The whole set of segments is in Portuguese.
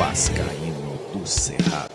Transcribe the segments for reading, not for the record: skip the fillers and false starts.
Vascaíno do Cerrado.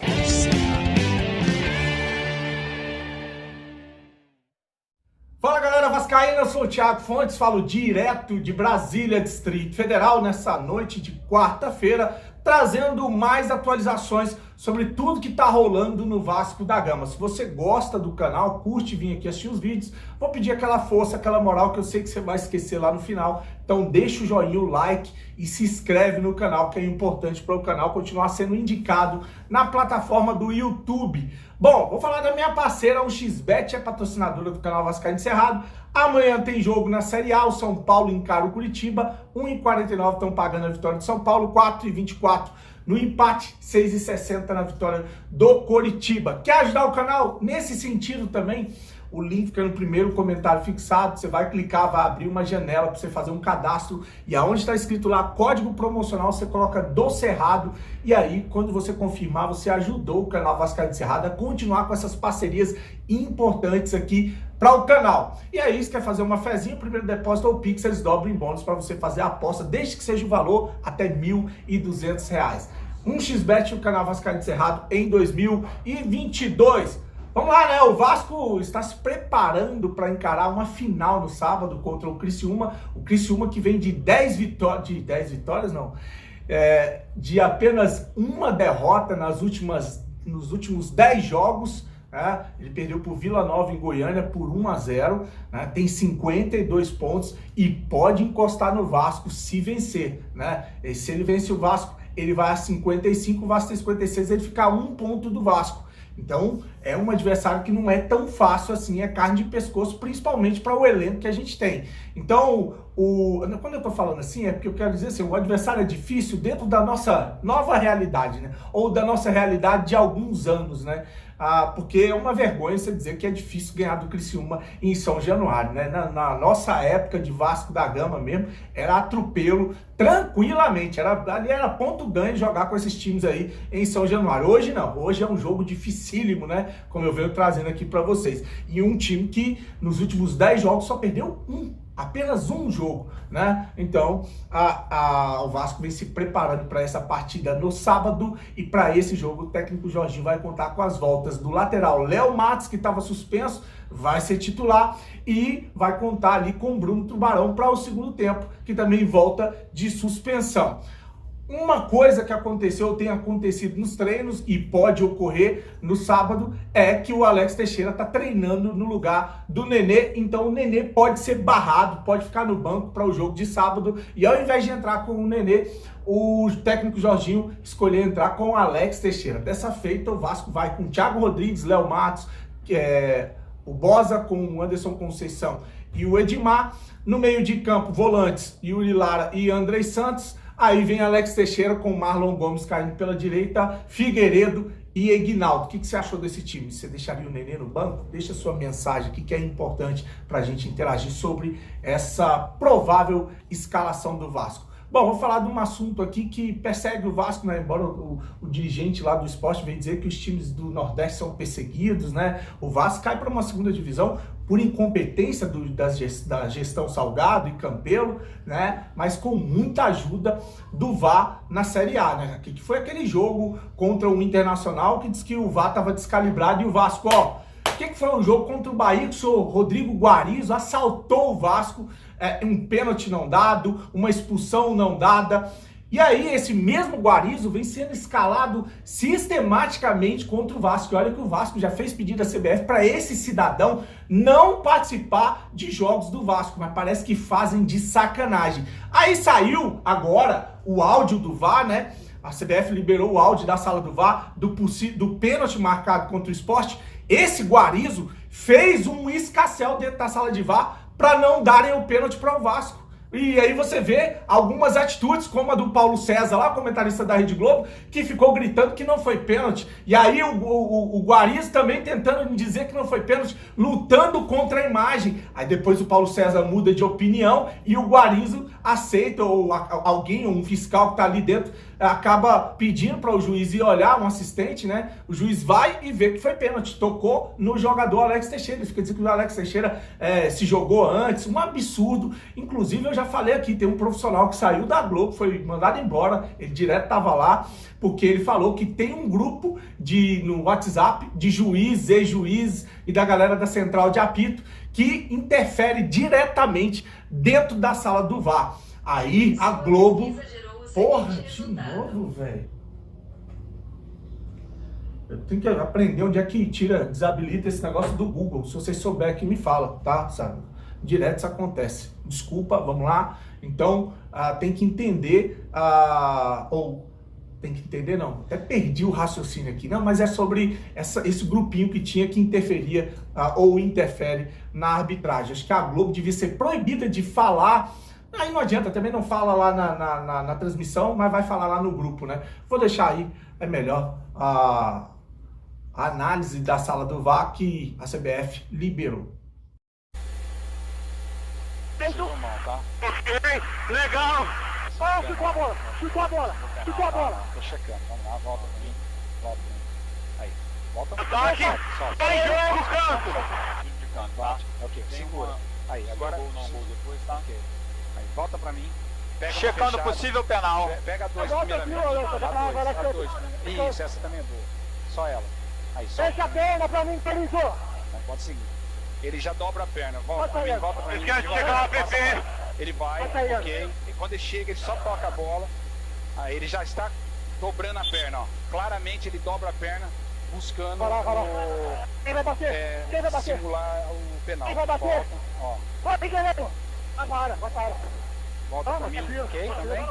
Fala galera vascaína, eu sou o Thiago Fontes, falo direto de Brasília, Distrito Federal, nessa noite de quarta-feira, trazendo mais atualizações sobre tudo que tá rolando no Vasco da Gama. Se você gosta do canal, curte vir aqui assistir os vídeos, vou pedir aquela força, aquela moral que eu sei que você vai esquecer lá no final. Então deixa o joinha, o like e se inscreve no canal, que é importante para o canal continuar sendo indicado na plataforma do YouTube. Bom, vou falar da minha parceira, o XBET, é patrocinadora do canal Vascaíno Cerrado. Amanhã tem jogo na Série A, o São Paulo encara o Curitiba, 1,49 estão pagando a vitória do São Paulo, 4,24 no empate, 6,60 na vitória do Coritiba. Quer ajudar o canal? Nesse sentido também, o link fica no primeiro comentário fixado, você vai clicar, vai abrir uma janela para você fazer um cadastro e aonde está escrito lá código promocional, você coloca do Cerrado e aí quando você confirmar, você ajudou o canal Vascaíno Cerrado a continuar com essas parcerias importantes aqui para o canal. E aí, se quer fazer uma fezinha, o primeiro depósito ou Pix, eles dobram em bônus para você fazer a aposta, desde que seja o valor até R$ 1.200. Um XBET no canal Vascaíno Cerrado em 2022. Vamos lá, né? O Vasco está se preparando para encarar uma final no sábado contra o Criciúma. O Criciúma que vem de 10 vitórias, de apenas uma derrota nos últimos 10 jogos. Né? Ele perdeu por Vila Nova em Goiânia por 1-0, né? Tem 52 pontos e pode encostar no Vasco se vencer. Né? E se ele vence o Vasco, ele vai a 55, o Vasco tem 56, ele fica a 1 ponto do Vasco. Então, é um adversário que não é tão fácil assim, é carne de pescoço, principalmente para o elenco que a gente tem. Então, quando eu tô falando assim, é porque eu quero dizer assim, o adversário é difícil dentro da nossa nova realidade, né? Ou da nossa realidade de alguns anos, né? Porque é uma vergonha você dizer que é difícil ganhar do Criciúma em São Januário, né? Na nossa época de Vasco da Gama mesmo, era atropelo tranquilamente, ali era ponto ganho jogar com esses times aí em São Januário. Hoje não, hoje é um jogo dificílimo, né? Como eu venho trazendo aqui para vocês. E um time que nos últimos 10 jogos só perdeu apenas um jogo, né? Então, o Vasco vem se preparando para essa partida no sábado e para esse jogo o técnico Jorginho vai contar com as voltas do lateral Léo Matos, que estava suspenso, vai ser titular e vai contar ali com o Bruno Tubarão para o segundo tempo, que também volta de suspensão. Uma coisa que aconteceu, tem acontecido nos treinos e pode ocorrer no sábado, é que o Alex Teixeira está treinando no lugar do Nenê, então o Nenê pode ser barrado, pode ficar no banco para o jogo de sábado, e ao invés de entrar com o Nenê, o técnico Jorginho escolheu entrar com o Alex Teixeira. Dessa feita, o Vasco vai com o Thiago Rodrigues, Léo Matos, o Boza com o Anderson Conceição e o Edmar, no meio de campo, volantes, Yuri Lara e Andrei Santos. Aí vem Alex Teixeira com Marlon Gomes caindo pela direita, Figueiredo e Eguinaldo. O que você achou desse time? Você deixaria o Nenê no banco? Deixa sua mensagem aqui que é importante para a gente interagir sobre essa provável escalação do Vasco. Bom, vou falar de um assunto aqui que persegue o Vasco, né? Embora o dirigente lá do esporte venha dizer que os times do Nordeste são perseguidos, né? O Vasco cai para uma segunda divisão por incompetência da gestão Salgado e Campelo, né? Mas com muita ajuda do VAR na Série A, né? Que foi aquele jogo contra o Internacional que diz que o VAR estava descalibrado e o Vasco, o que foi um jogo contra o Bahia que o senhor Rodrigo Guarizo assaltou o Vasco, um pênalti não dado, uma expulsão não dada. E aí esse mesmo Guarizo vem sendo escalado sistematicamente contra o Vasco. E olha que o Vasco já fez pedido à CBF para esse cidadão não participar de jogos do Vasco, mas parece que fazem de sacanagem. Aí saiu agora o áudio do VAR, né? A CBF liberou o áudio da sala do VAR do pênalti marcado contra o Sport. Esse Guarizo fez um escarcéu dentro da sala de VAR para não darem o pênalti para o Vasco. E aí você vê algumas atitudes, como a do Paulo César lá, comentarista da Rede Globo, que ficou gritando que não foi pênalti. E aí o Guarizo também tentando dizer que não foi pênalti, lutando contra a imagem. Aí depois o Paulo César muda de opinião e o Guarizo aceita, ou alguém, um fiscal que tá ali dentro, acaba pedindo para o juiz ir olhar, um assistente, né? O juiz vai e vê que foi pênalti, tocou no jogador Alex Teixeira. Ele fica dizendo que o Alex Teixeira se jogou antes, um absurdo. Inclusive eu já já falei aqui, tem um profissional que saiu da Globo, foi mandado embora, ele direto estava lá, porque ele falou que tem um grupo no WhatsApp de juiz, ex-juiz e da galera da central de apito que interfere diretamente dentro da sala do VAR. Aí a Globo... Porra, de novo, velho. Eu tenho que aprender onde é que desabilita esse negócio do Google. Se vocês souberem que me fala, tá? Sabe? Direto isso acontece. Desculpa, vamos lá. Então, tem que entender, tem que entender não, até perdi o raciocínio aqui. Não, mas é sobre esse grupinho que tinha que interferia ou interfere na arbitragem. Acho que a Globo devia ser proibida de falar. Aí não adianta, também não fala lá na transmissão, mas vai falar lá no grupo, né? Vou deixar aí, é melhor, a análise da sala do VAR que a CBF liberou. Tá? Ok, legal! Ah, ficou a bola! Ficou a bola! Tô checando, vamos lá, volta pra mim. Aí, volta. Ataque! Tá em jogo, campo! De canto, bate. Ok, segura. Aí, agora... depois, tá? Ok. Aí, volta pra mim. Checando possível penal. Pega dois primeiramente. A dois. Isso, essa também é boa. Só ela. Aí, só. Fecha a perna pra mim, Perizou! Pode seguir. Ele já dobra a perna. Volta pra mim. Esquece de chegar lá, PP. Ele vai, ok. E quando ele chega, ele só toca a bola. Aí ele já está dobrando a perna, ó. Claramente ele dobra a perna, buscando Quem vai bater? Quem vai bater? simular o penal. Quem vai bater? Volta, ó. Vai, Guilherme! Vai para área, vai para área. Volta pra mim, ok? Também?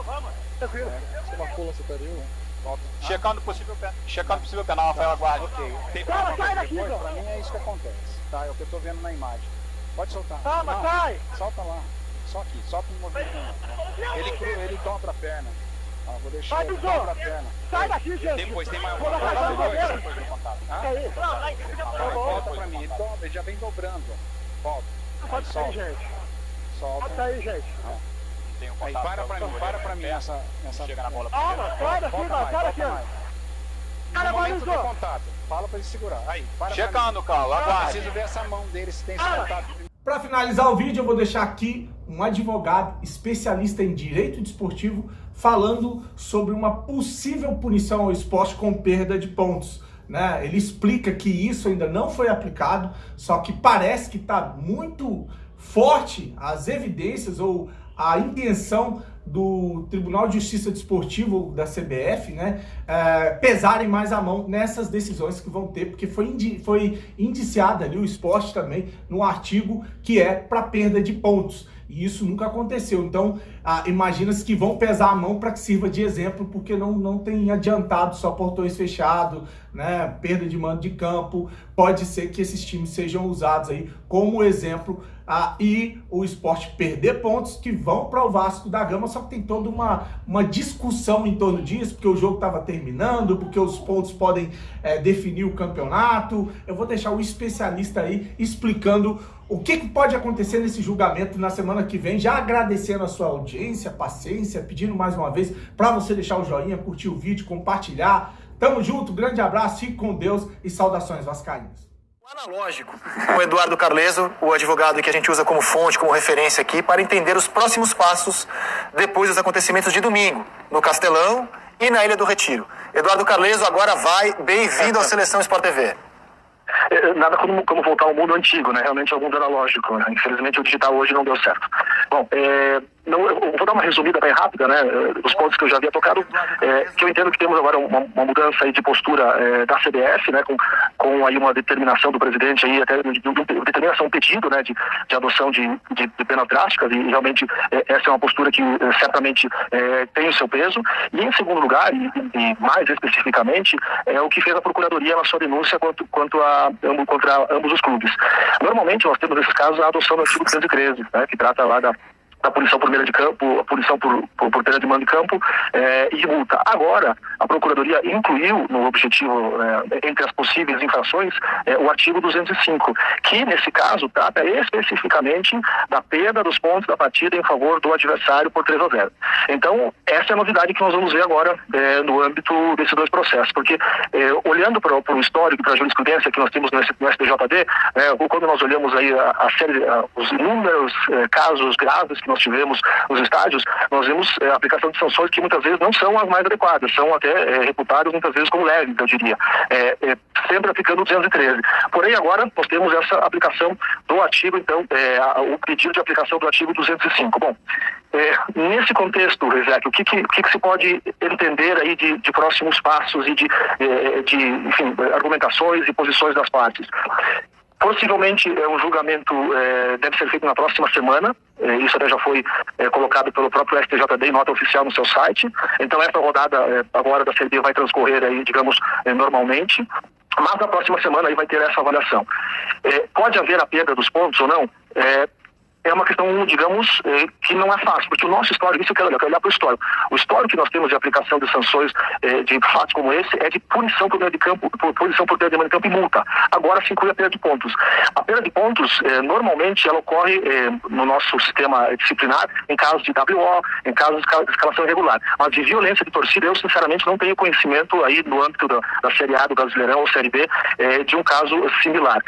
Tranquilo. Você marcou lá superior, né? Volta. Checando possível penal, Rafael Aguarde. Ok. Tem Sai pra daqui, depois? João. Pra mim é isso que acontece, tá? É o que eu tô vendo na imagem. Pode soltar. Calma, Não, sai! solta lá. Só aqui, solta um movimento. Ele dobra a perna. Vou deixar Vai, ele Bizô! dobra a perna. Sai daqui, gente! Depois tem mais Vou dar pra depois goleiro. depois do contato. Aí. Volta pra mim, ele dobra, ele já vem dobrando. Volta. Pode sair, gente. Solta. Pode sair, gente. Aí para pra mim essa chega na bola. Calma, sai daqui, Volta sai daqui. mais. Cara, No momento do Bizô! contato, fala pra ele segurar. Aí, para Checando, pra Carlos, mim. aguarde. Preciso ver essa mão dele, se tem esse contato. Para finalizar o vídeo, eu vou deixar aqui um advogado especialista em direito desportivo falando sobre uma possível punição ao esporte com perda de pontos. Né? Ele explica que isso ainda não foi aplicado, só que parece que está muito forte as evidências ou a intenção do Tribunal de Justiça Desportivo da CBF, né, pesarem mais a mão nessas decisões que vão ter, porque foi indiciado ali o esporte também no artigo que é para perda de pontos. E isso nunca aconteceu. Então, imagina-se que vão pesar a mão para que sirva de exemplo, porque não tem adiantado só portões fechados, né, perda de mando de campo. Pode ser que esses times sejam usados aí como exemplo e o esporte perder pontos que vão para o Vasco da Gama, só que tem toda uma discussão em torno disso, porque o jogo estava terminando, porque os pontos podem definir o campeonato. Eu vou deixar o especialista aí explicando o que pode acontecer nesse julgamento na semana que vem, já agradecendo a sua audiência, paciência, pedindo mais uma vez para você deixar o joinha, curtir o vídeo, compartilhar. Tamo junto, grande abraço, fique com Deus e saudações vascaínas. Analógico, o Eduardo Carleso, o advogado que a gente usa como fonte, como referência aqui, para entender os próximos passos depois dos acontecimentos de domingo, no Castelão e na Ilha do Retiro. Eduardo Carleso agora vai, bem-vindo à Seleção Sport TV. Nada como voltar ao mundo antigo, né? Realmente é o mundo analógico, né? Infelizmente o digital hoje não deu certo. Bom, eu vou dar uma resumida bem rápida, né? Dos pontos que eu já havia tocado, que eu entendo que temos agora uma mudança aí de postura da CBF, né? Com aí uma determinação do presidente aí, até determinação, um pedido, né? De adoção de penas drásticas, e realmente essa é uma postura que certamente tem o seu peso. E em segundo lugar, e mais especificamente, é o que fez a Procuradoria na sua denúncia contra ambos os clubes. Normalmente nós temos nesses casos a adoção do artigo 213, né? Que trata lá da punição por meio de campo, a punição por perda de mando de campo e de multa. Agora, a Procuradoria incluiu no objetivo, entre as possíveis infrações, o artigo 205, que nesse caso trata especificamente da perda dos pontos da partida em favor do adversário por 3-0. Então, essa é a novidade que nós vamos ver agora no âmbito desses dois processos, porque olhando para o histórico, para a jurisprudência que nós temos no STJD, quando nós olhamos aí a série, os inúmeros casos graves que nós tivemos nos estádios, nós vimos a aplicação de sanções que muitas vezes não são as mais adequadas, são até reputadas muitas vezes como leves, eu diria, sempre aplicando o 213. Porém, agora nós temos essa aplicação do artigo, então, o pedido de aplicação do artigo 205. Bom, nesse contexto, Rezec, o que se pode entender aí de próximos passos e de enfim, argumentações e posições das partes? Possivelmente um julgamento deve ser feito na próxima semana. Isso até já foi colocado pelo próprio STJD em nota oficial no seu site. Então essa rodada agora da Série B vai transcorrer aí, digamos, normalmente. Mas na próxima semana aí vai ter essa avaliação. Pode haver a perda dos pontos ou não? É uma questão, digamos, que não é fácil, porque o nosso histórico, isso eu quero olhar para o histórico. O histórico que nós temos de aplicação de sanções de fatos como esse é de punição por meio de campo, punição por perda de campo e multa. Agora se inclui a perda de pontos. A perda de pontos, normalmente, ela ocorre no nosso sistema disciplinar em casos de WO, em casos de escalação irregular. Mas de violência de torcida, eu sinceramente não tenho conhecimento aí no âmbito da Série A, do Brasileirão ou Série B, de um caso similar.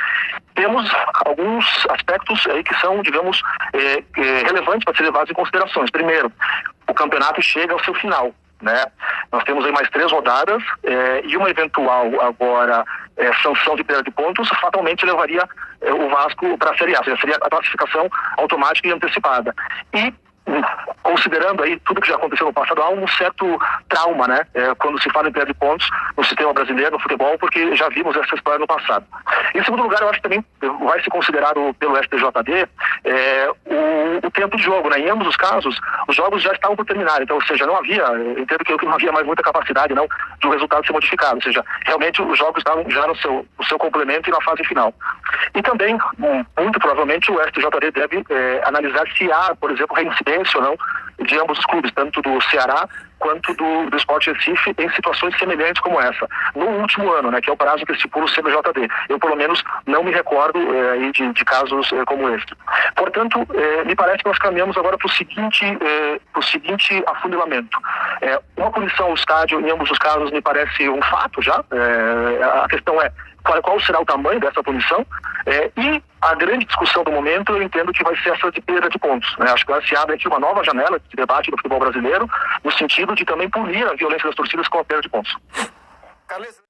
Temos alguns aspectos aí que são, digamos, relevantes para ser levados em considerações. Primeiro, o campeonato chega ao seu final, né? Nós temos aí mais 3 rodadas e uma eventual agora sanção de perda de pontos fatalmente levaria o Vasco para a Série A, seria a classificação automática e antecipada. E considerando aí tudo que já aconteceu no passado, há um certo trauma, né? Quando se fala em perda de pontos no sistema brasileiro, no futebol, porque já vimos essa história no passado. Em segundo lugar, eu acho que também vai ser considerado pelo STJD o tempo de jogo, né? Em ambos os casos, os jogos já estavam por terminar, então, ou seja, não havia, entendo que não havia mais muita capacidade, não, de um resultado ser modificado, ou seja, realmente os jogos estavam já no seu complemento e na fase final. E também, muito provavelmente, o STJD deve analisar se há, por exemplo, reincidência ou não de ambos os clubes, tanto do Ceará quanto do Sport Recife, em situações semelhantes como essa. No último ano, né, que é o prazo que estipula o CBJD. Eu, pelo menos, não me recordo de casos como este. Portanto, me parece que nós caminhamos agora para o seguinte afunilamento. Uma punição ao estádio, em ambos os casos, me parece um fato já. A questão é qual será o tamanho dessa punição, e a grande discussão do momento eu entendo que vai ser essa de perda de pontos, né? Acho que se abre aqui uma nova janela de debate do futebol brasileiro, no sentido de também punir a violência das torcidas com a perda de pontos. Carles...